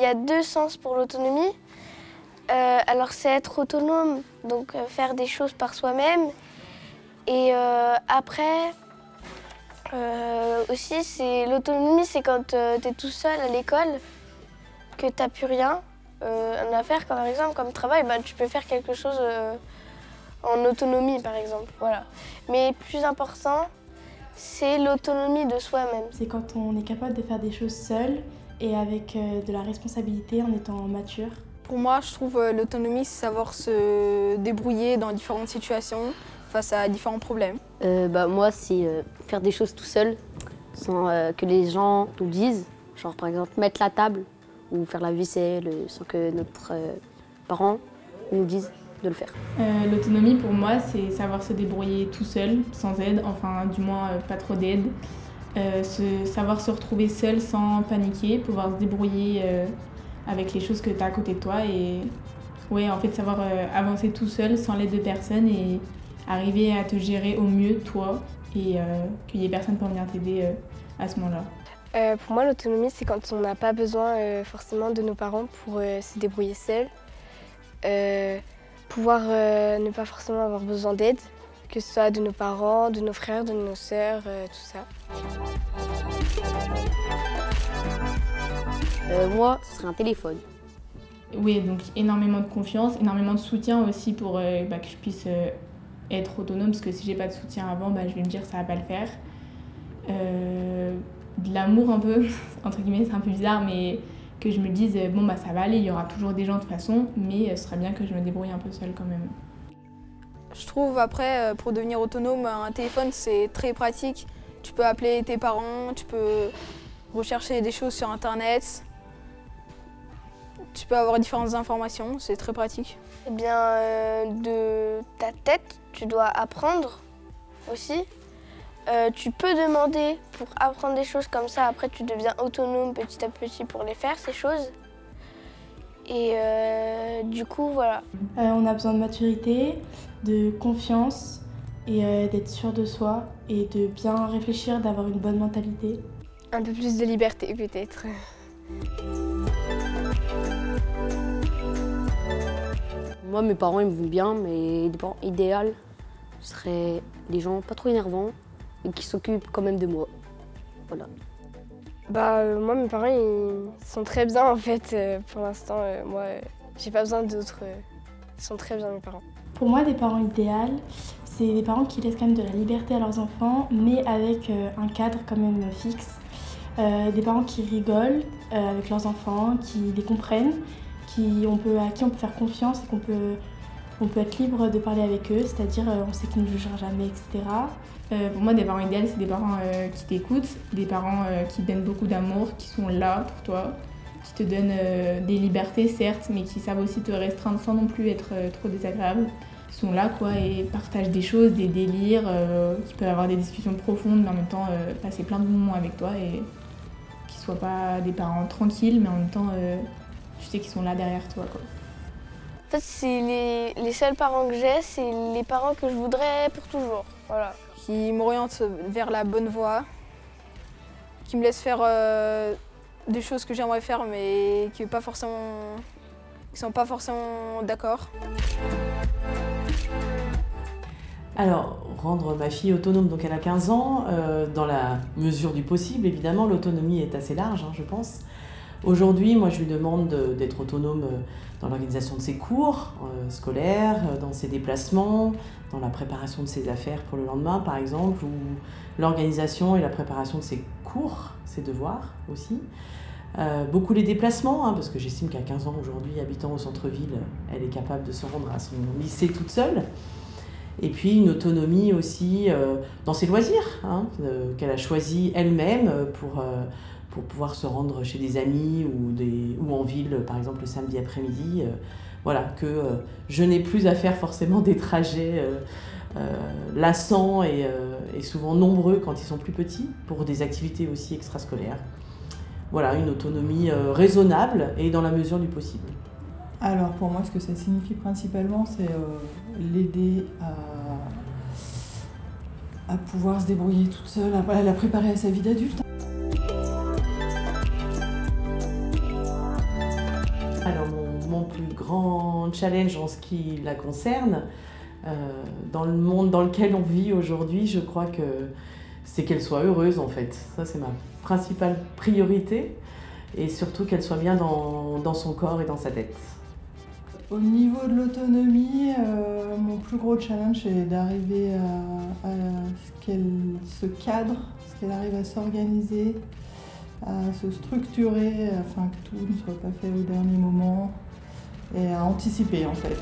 y a deux sens pour l'autonomie. Alors c'est être autonome, donc faire des choses par soi-même. Et après, aussi, l'autonomie, c'est quand tu es tout seul à l'école, que tu n'as plus rien à faire, comme par exemple, comme travail, tu peux faire quelque chose en autonomie, par exemple. Voilà. Mais plus important, c'est l'autonomie de soi-même. C'est quand on est capable de faire des choses seul et avec de la responsabilité en étant mature. Pour moi, je trouve l'autonomie, c'est savoir se débrouiller dans différentes situations face à différents problèmes. Moi, c'est faire des choses tout seul, sans que les gens nous disent. Genre, par exemple, mettre la table ou faire la vaisselle sans que notre parents nous disent de le faire. L'autonomie, pour moi, c'est savoir se débrouiller tout seul, sans aide, enfin, du moins, pas trop d'aide. Savoir se retrouver seul sans paniquer, pouvoir se débrouiller avec les choses que tu as à côté de toi et ouais, en fait, savoir avancer tout seul sans l'aide de personne et arriver à te gérer au mieux toi et qu'il n'y ait personne pour venir t'aider à ce moment-là. Pour moi, l'autonomie, c'est quand on n'a pas besoin forcément de nos parents pour se débrouiller seul. Pouvoir ne pas forcément avoir besoin d'aide, que ce soit de nos parents, de nos frères, de nos sœurs, tout ça. Moi, ce serait un téléphone. Oui, donc énormément de confiance, énormément de soutien aussi pour que je puisse être autonome, parce que si j'ai pas de soutien avant, je vais me dire que ça va pas le faire. De l'amour un peu, entre guillemets, c'est un peu bizarre, mais que je me dise, ça va aller, il y aura toujours des gens de toute façon, mais ce serait bien que je me débrouille un peu seule quand même. Je trouve après, pour devenir autonome, un téléphone c'est très pratique. Tu peux appeler tes parents, tu peux rechercher des choses sur internet, tu peux avoir différentes informations, c'est très pratique. Eh bien, de ta tête, tu dois apprendre aussi. Tu peux demander pour apprendre des choses comme ça, après tu deviens autonome petit à petit pour les faire, ces choses. Et du coup, voilà. On a besoin de maturité, de confiance et d'être sûr de soi et de bien réfléchir, d'avoir une bonne mentalité. Un peu plus de liberté peut-être. Moi, mes parents, ils me vont bien, mais des parents idéal, ce seraient des gens pas trop énervants et qui s'occupent quand même de moi. Voilà. Moi, mes parents, ils sont très bien en fait. Pour l'instant, moi, j'ai pas besoin d'autres. Ils sont très bien, mes parents. Pour moi, des parents idéaux, c'est des parents qui laissent quand même de la liberté à leurs enfants, mais avec un cadre quand même fixe. Des parents qui rigolent avec leurs enfants, qui les comprennent, à qui on peut faire confiance et on peut être libre de parler avec eux, c'est-à-dire on sait qu'ils ne nous jugera jamais, etc. Pour moi, des parents idéaux, c'est des parents qui t'écoutent, des parents qui te donnent beaucoup d'amour, qui sont là pour toi, qui te donnent des libertés, certes, mais qui savent aussi te restreindre sans non plus être trop désagréables. Ils sont là, et partagent des choses, des délires, qui peuvent avoir des discussions profondes, mais en même temps passer plein de moments avec toi et qui ne soient pas des parents tranquilles, mais en même temps, tu sais qu'ils sont là derrière toi, En fait, c'est les seuls parents que j'ai, c'est les parents que je voudrais pour toujours. Voilà. Qui m'orientent vers la bonne voie, qui me laissent faire des choses que j'aimerais faire mais qui ne sont pas forcément d'accord. Alors, rendre ma fille autonome, donc elle a 15 ans, dans la mesure du possible, évidemment, l'autonomie est assez large, je pense. Aujourd'hui, moi, je lui demande d'être autonome dans l'organisation de ses cours scolaires, dans ses déplacements, dans la préparation de ses affaires pour le lendemain, par exemple, ou l'organisation et la préparation de ses cours, ses devoirs aussi. Beaucoup les déplacements, parce que j'estime qu'à 15 ans aujourd'hui, habitant au centre-ville, elle est capable de se rendre à son lycée toute seule. Et puis une autonomie aussi dans ses loisirs, qu'elle a choisi elle-même pour pouvoir se rendre chez des amis ou en ville, par exemple le samedi après-midi. Voilà, que je n'ai plus à faire forcément des trajets lassants et souvent nombreux quand ils sont plus petits, pour des activités aussi extrascolaires. Voilà, une autonomie raisonnable et dans la mesure du possible. Alors pour moi, ce que ça signifie principalement, c'est l'aider à pouvoir se débrouiller toute seule, à la préparer à sa vie d'adulte. challenge en ce qui la concerne, dans le monde dans lequel on vit aujourd'hui, je crois que c'est qu'elle soit heureuse en fait. Ça, c'est ma principale priorité. Et surtout qu'elle soit bien dans son corps et dans sa tête. Au niveau de l'autonomie, mon plus gros challenge c'est d'arriver à ce qu'elle se cadre, ce qu'elle arrive à s'organiser, à se structurer afin que tout ne soit pas fait au dernier moment et à anticiper en fait.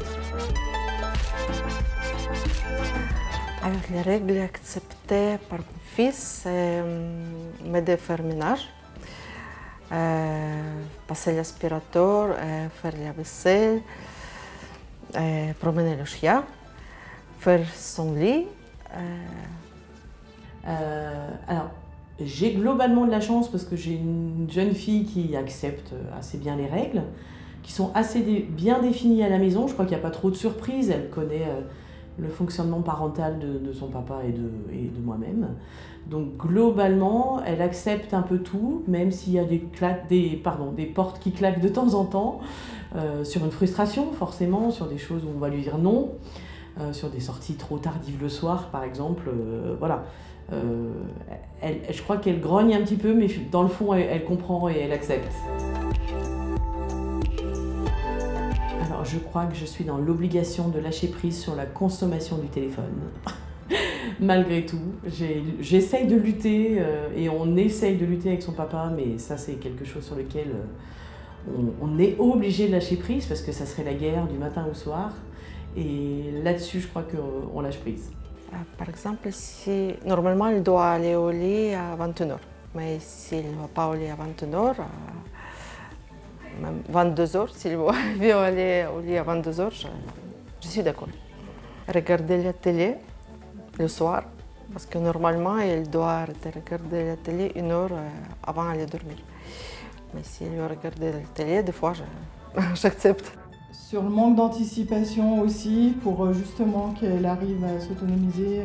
Alors les règles acceptées par mon fils, c'est m'aider à faire le ménage, passer l'aspirateur, faire la vaisselle, promener le chien, faire son lit. Alors, j'ai globalement de la chance parce que j'ai une jeune fille qui accepte assez bien les règles, qui sont assez bien définies à la maison. Je crois qu'il n'y a pas trop de surprises. Elle connaît le fonctionnement parental de son papa et de moi-même. Donc globalement, elle accepte un peu tout, même s'il y a des portes qui claquent de temps en temps, sur une frustration forcément, sur des choses où on va lui dire non, sur des sorties trop tardives le soir par exemple, voilà. Je crois qu'elle grogne un petit peu, mais dans le fond, elle comprend et elle accepte. Alors, je crois que je suis dans l'obligation de lâcher prise sur la consommation du téléphone. Malgré tout, j'essaye de lutter et on essaye de lutter avec son papa, mais ça, c'est quelque chose sur lequel on est obligé de lâcher prise parce que ça serait la guerre du matin au soir. Et là-dessus, je crois qu'on lâche prise. Par exemple, si normalement il doit aller au lit à 21h, mais s'il ne va pas au lit à 21h, même 22h, s'il veut aller au lit à 22h, je suis d'accord. Regarder la télé le soir, parce que normalement il doit arrêter de regarder la télé 1 heure avant d'aller dormir. Mais s'il veut regarder la télé, des fois j'accepte. Sur le manque d'anticipation aussi, pour justement qu'elle arrive à s'autonomiser,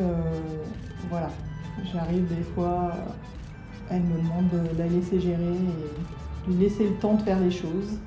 voilà. J'arrive des fois, elle me demande de la laisser gérer et lui laisser le temps de faire les choses.